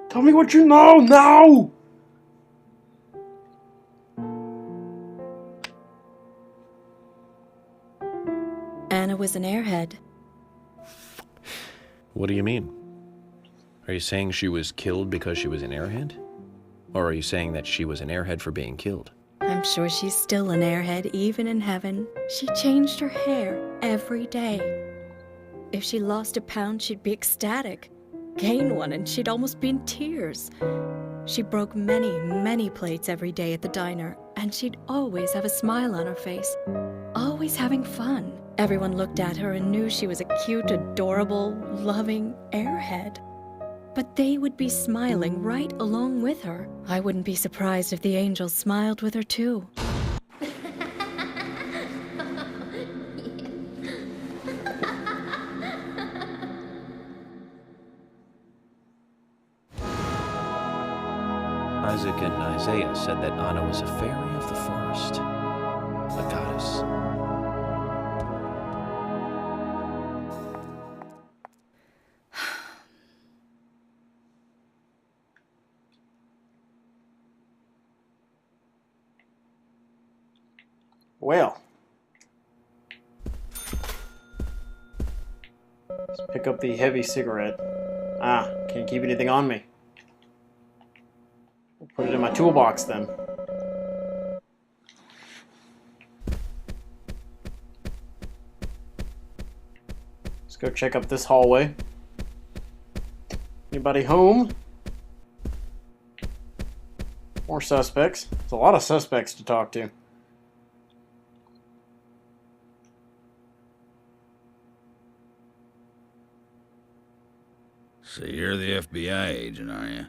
Tell me what you know now! Anna was an airhead. What do you mean? Are you saying she was killed because she was an airhead? Or are you saying that she was an airhead for being killed? I'm sure she's still an airhead, even in heaven. She changed her hair every day. If she lost a pound, she'd be ecstatic. Gain one, and she'd almost be in tears. She broke many, many plates every day at the diner, and she'd always have a smile on her face. Always having fun. Everyone looked at her and knew she was a cute, adorable, loving airhead. But they would be smiling right along with her. I wouldn't be surprised if the angels smiled with her too. Isaac and Isaiah said that Anna was a fairy of the forest, a goddess. Well. Let's pick up the heavy cigarette. Ah, can't keep anything on me. We'll put it in my toolbox then. Let's go check up this hallway. Anybody home? More suspects. There's a lot of suspects to talk to. So you're the FBI agent, are you?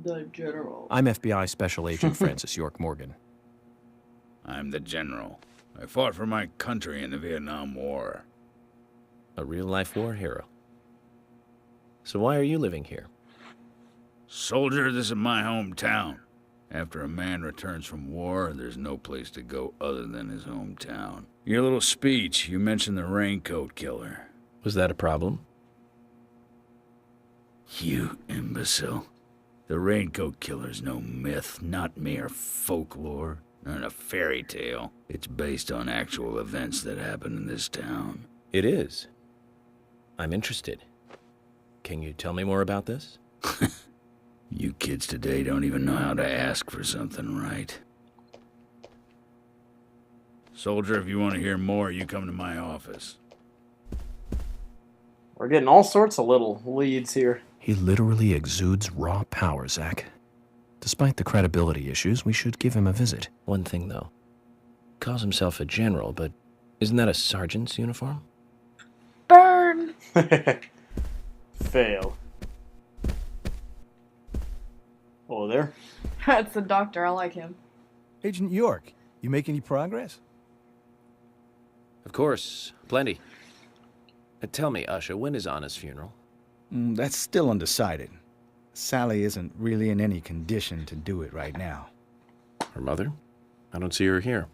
The General. I'm FBI Special Agent Francis York Morgan. I'm the General. I fought for my country in the Vietnam War. A real-life war hero. So why are you living here? Soldier, this is my hometown. After a man returns from war, there's no place to go other than his hometown. Your little speech, you mentioned the raincoat killer. Was that a problem? You imbecile. The raincoat killer's no myth, not mere folklore, not a fairy tale. It's based on actual events that happened in this town. It is. I'm interested. Can you tell me more about this? You kids today don't even know how to ask for something right. Soldier, if you want to hear more, you come to my office. We're getting all sorts of little leads here. He literally exudes raw power, Zach. Despite the credibility issues, we should give him a visit. One thing, though. Calls himself a general, but isn't that a sergeant's uniform? Burn! Fail. Hello there. That's the doctor. I like him. Agent York, you make any progress? Of course, plenty. Tell me, Usha, when is Anna's funeral? That's still undecided. Sally isn't really in any condition to do it right now. Her mother? I don't see her here.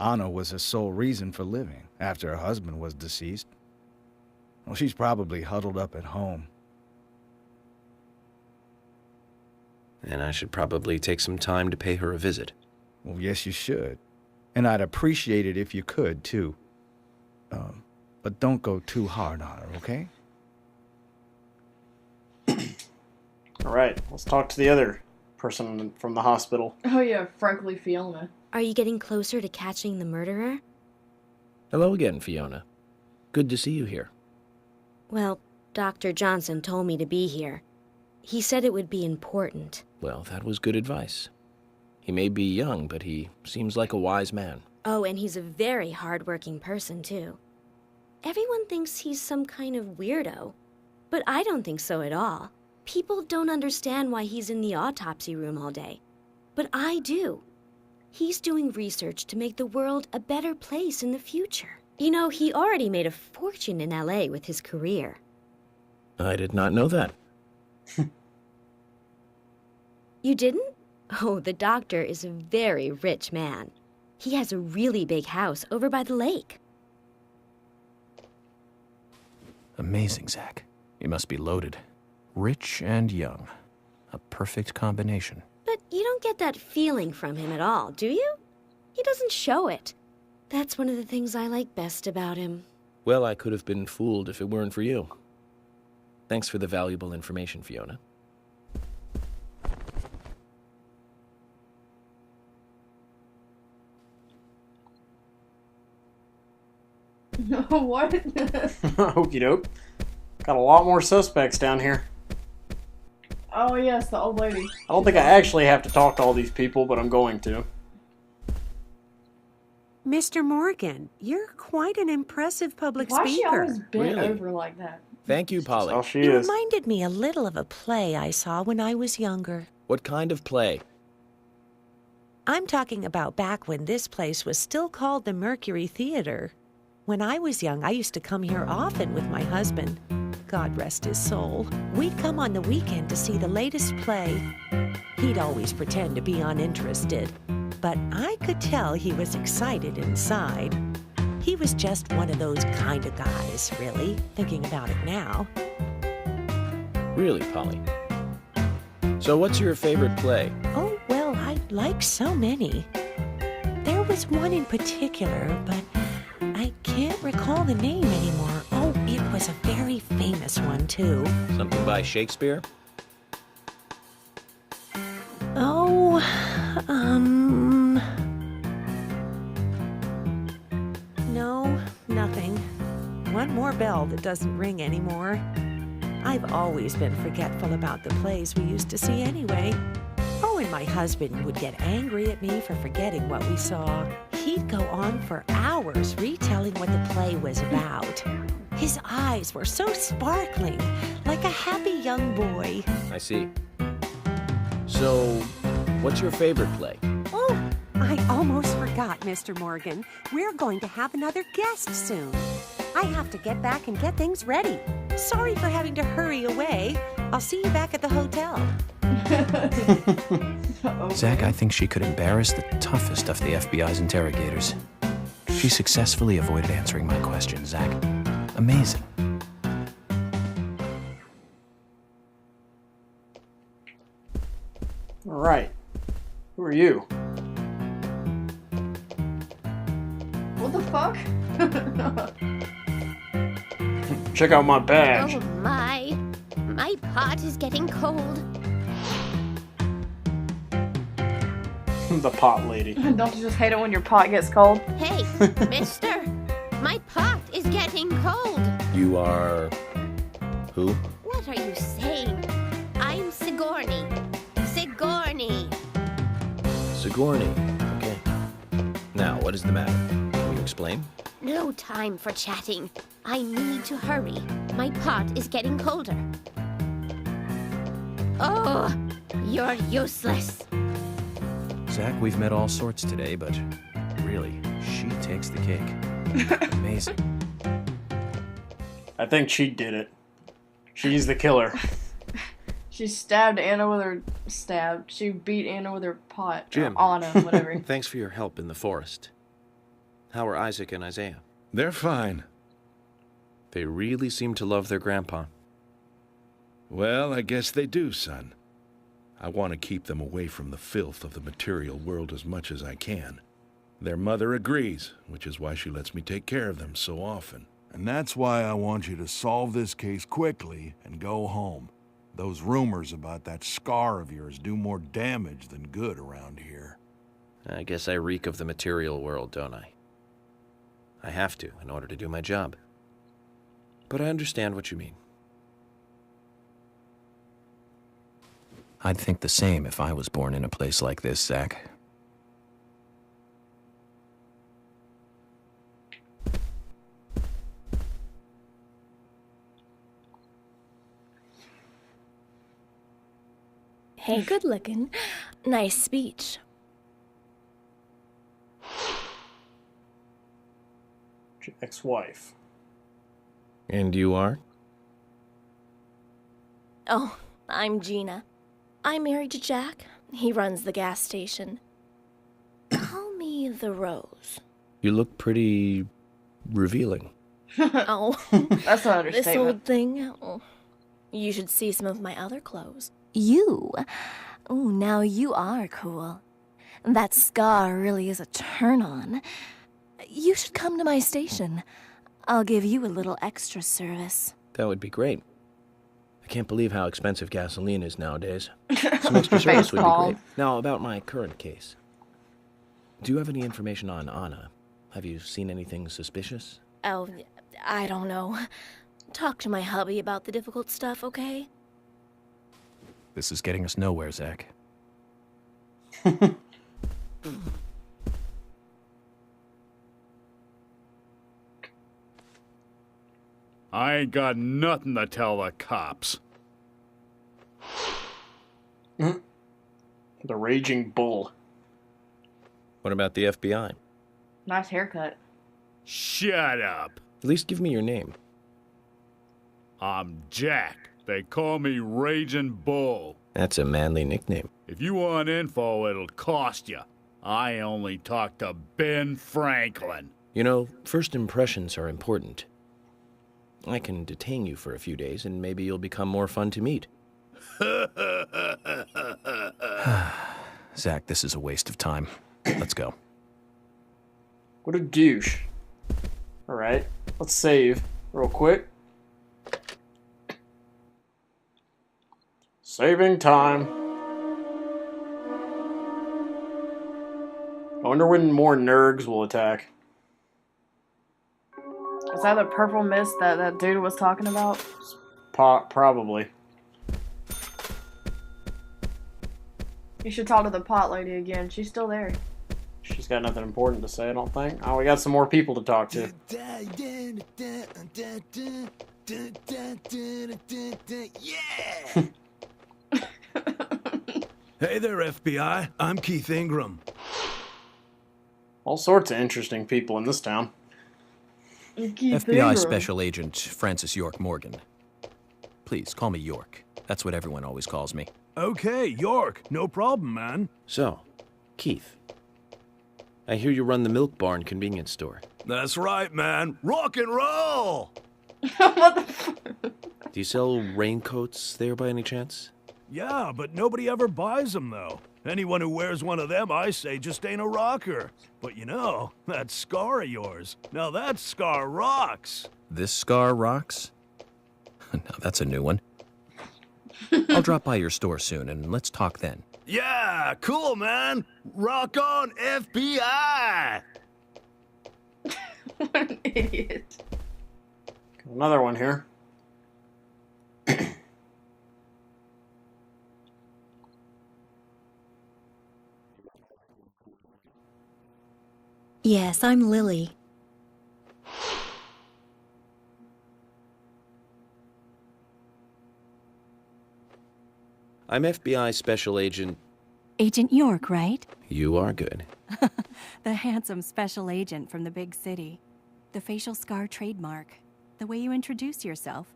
Anna was her sole reason for living after her husband was deceased. Well, she's probably huddled up at home. And I should probably take some time to pay her a visit. Well, yes, you should. And I'd appreciate it if you could, too. But don't go too hard on her, okay? Alright, let's talk to the other person from the hospital. Oh yeah, frankly, Fiona. Are you getting closer to catching the murderer? Hello again, Fiona. Good to see you here. Well, Dr. Johnson told me to be here. He said it would be important. Well, that was good advice. He may be young, but he seems like a wise man. Oh, and he's a very hard-working person, too. Everyone thinks he's some kind of weirdo, but I don't think so at all. People don't understand why he's in the autopsy room all day, but I do. He's doing research to make the world a better place in the future. You know, he already made a fortune in LA with his career. I did not know that. You didn't? Oh, the doctor is a very rich man. He has a really big house over by the lake. Amazing, Zach. You must be loaded. Rich and young. A perfect combination. But you don't get that feeling from him at all, do you? He doesn't show it. That's one of the things I like best about him. Well, I could have been fooled if it weren't for you. Thanks for the valuable information, Fiona. What? Okie doke. Got a lot more suspects down here. Oh yes, the old lady. I don't think I actually have to talk to all these people, but I'm going to. Mr. Morgan, you're quite an impressive public Why is she always speaker. bent Really? over like that? Thank you, Polly. Oh, she You is. reminded me a little of a play I saw when I was younger. What kind of play? I'm talking about back when this place was still called the Mercury Theater. When I was young, I used to come here often with my husband. God rest his soul. We'd come on the weekend to see the latest play. He'd always pretend to be uninterested, but I could tell he was excited inside. He was just one of those kind of guys, really, thinking about it now. Really, Polly? So what's your favorite play? Oh, well, I like so many. There was one in particular, but I can't recall the name anymore. Oh, it was a very famous one, too. Something by Shakespeare? Oh, no, nothing. One more bell that doesn't ring anymore. I've always been forgetful about the plays we used to see anyway. Oh, and my husband would get angry at me for forgetting what we saw. He'd go on for hours retelling what the play was about. His eyes were so sparkling, like a happy young boy. I see. So, what's your favorite play? Oh, I almost forgot, Mr. Morgan. We're going to have another guest soon. I have to get back and get things ready. Sorry for having to hurry away. I'll see you back at the hotel. Zach, I think she could embarrass the toughest of the FBI's interrogators. She successfully avoided answering my question, Zach. Amazing. All right. Who are you? What the fuck? Check out my badge. Oh my pot is getting cold. The pot lady. Don't you just hate it when your pot gets cold? Hey, mister, my pot is getting cold. You are... who? What are you saying? I'm Sigourney. Sigourney. Sigourney. Okay. Now, what is the matter? Can you explain? No time for chatting. I need to hurry. My pot is getting colder. Oh, you're useless. Zach, we've met all sorts today, but really, she takes the cake. Amazing. I think she did it. She's the killer. She stabbed Anna with her She beat Anna with her pot. Jim. Or Anna, whatever. Thanks for your help in the forest. How are Isaac and Isaiah? They're fine. They really seem to love their grandpa. Well, I guess they do, son. I want to keep them away from the filth of the material world as much as I can. Their mother agrees, which is why she lets me take care of them so often. And that's why I want you to solve this case quickly and go home. Those rumors about that scar of yours do more damage than good around here. I guess I reek of the material world, don't I? I have to, in order to do my job. But I understand what you mean. I'd think the same if I was born in a place like this, Zach. Hey, good looking. Nice speech. Ex-wife. And you are? Oh, I'm Gina. I'm married to Jack. He runs the gas station. Call me the Rose. You look pretty... revealing. Oh, That's not an this understatement. old thing. Oh, you should see some of my other clothes. You? Oh, now you are cool. That scar really is a turn-on. You should come to my station. I'll give you a little extra service. That would be great. I can't believe how expensive gasoline is nowadays. Some extra service would be great. Now, about my current case. Do you have any information on Anna? Have you seen anything suspicious? Oh, I don't know. Talk to my hubby about the difficult stuff, okay? This is getting us nowhere, Zach. I ain't got nothing to tell the cops. The Raging Bull. What about the FBI? Nice haircut. Shut up. At least give me your name. I'm Jack. They call me Raging Bull. That's a manly nickname. If you want info, it'll cost you. I only talk to Ben Franklin. You know, first impressions are important. I can detain you for a few days, and maybe you'll become more fun to meet. Zach, this is a waste of time. Let's go. What a douche. Alright, let's save real quick. Saving time. I wonder when more Nergs will attack. Is that the purple mist that dude was talking about? Probably. You should talk to the pot lady again. She's still there. She's got nothing important to say, I don't think. Oh, we got some more people to talk to. Yeah! Hey there, FBI. I'm Keith Ingram. All sorts of interesting people in this town. FBI Special Agent Francis York Morgan. Please, call me York. That's what everyone always calls me. Okay, York. No problem, man. So, Keith, I hear you run the Milk Barn convenience store. That's right, man. Rock and roll! Do you sell raincoats there by any chance? Yeah, but nobody ever buys them, though. Anyone who wears one of them, I say, just ain't a rocker. But you know, that scar of yours, now that scar rocks. This scar rocks? Now that's a new one. I'll drop by your store soon, and let's talk then. Yeah, cool, man. Rock on, FBI! What an idiot. Another one here. Yes, I'm Lily. I'm FBI Special Agent... Agent York, right? You are good. The handsome special agent from the big city. The facial scar trademark. The way you introduce yourself.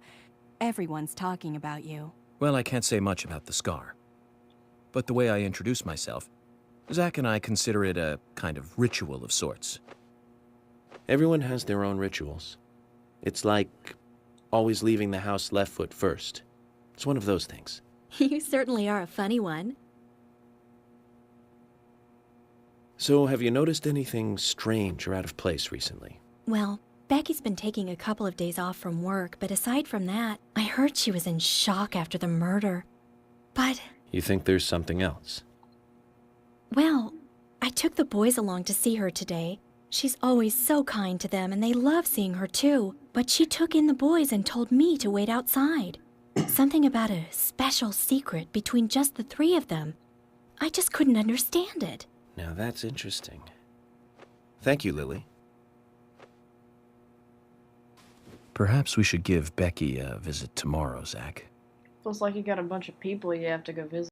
Everyone's talking about you. Well, I can't say much about the scar. But the way I introduce myself, Zach and I consider it a kind of ritual of sorts. Everyone has their own rituals. It's like always leaving the house left foot first. It's one of those things. You certainly are a funny one. So, have you noticed anything strange or out of place recently? Well, Becky's been taking a couple of days off from work, but aside from that, I heard she was in shock after the murder. But... You think there's something else? Well, I took the boys along to see her today. She's always so kind to them, and they love seeing her too. But she took in the boys and told me to wait outside. Something about a special secret between just the three of them. I just couldn't understand it. Now that's interesting. Thank you, Lily. Perhaps we should give Becky a visit tomorrow, Zach. Feels like you got a bunch of people you have to go visit.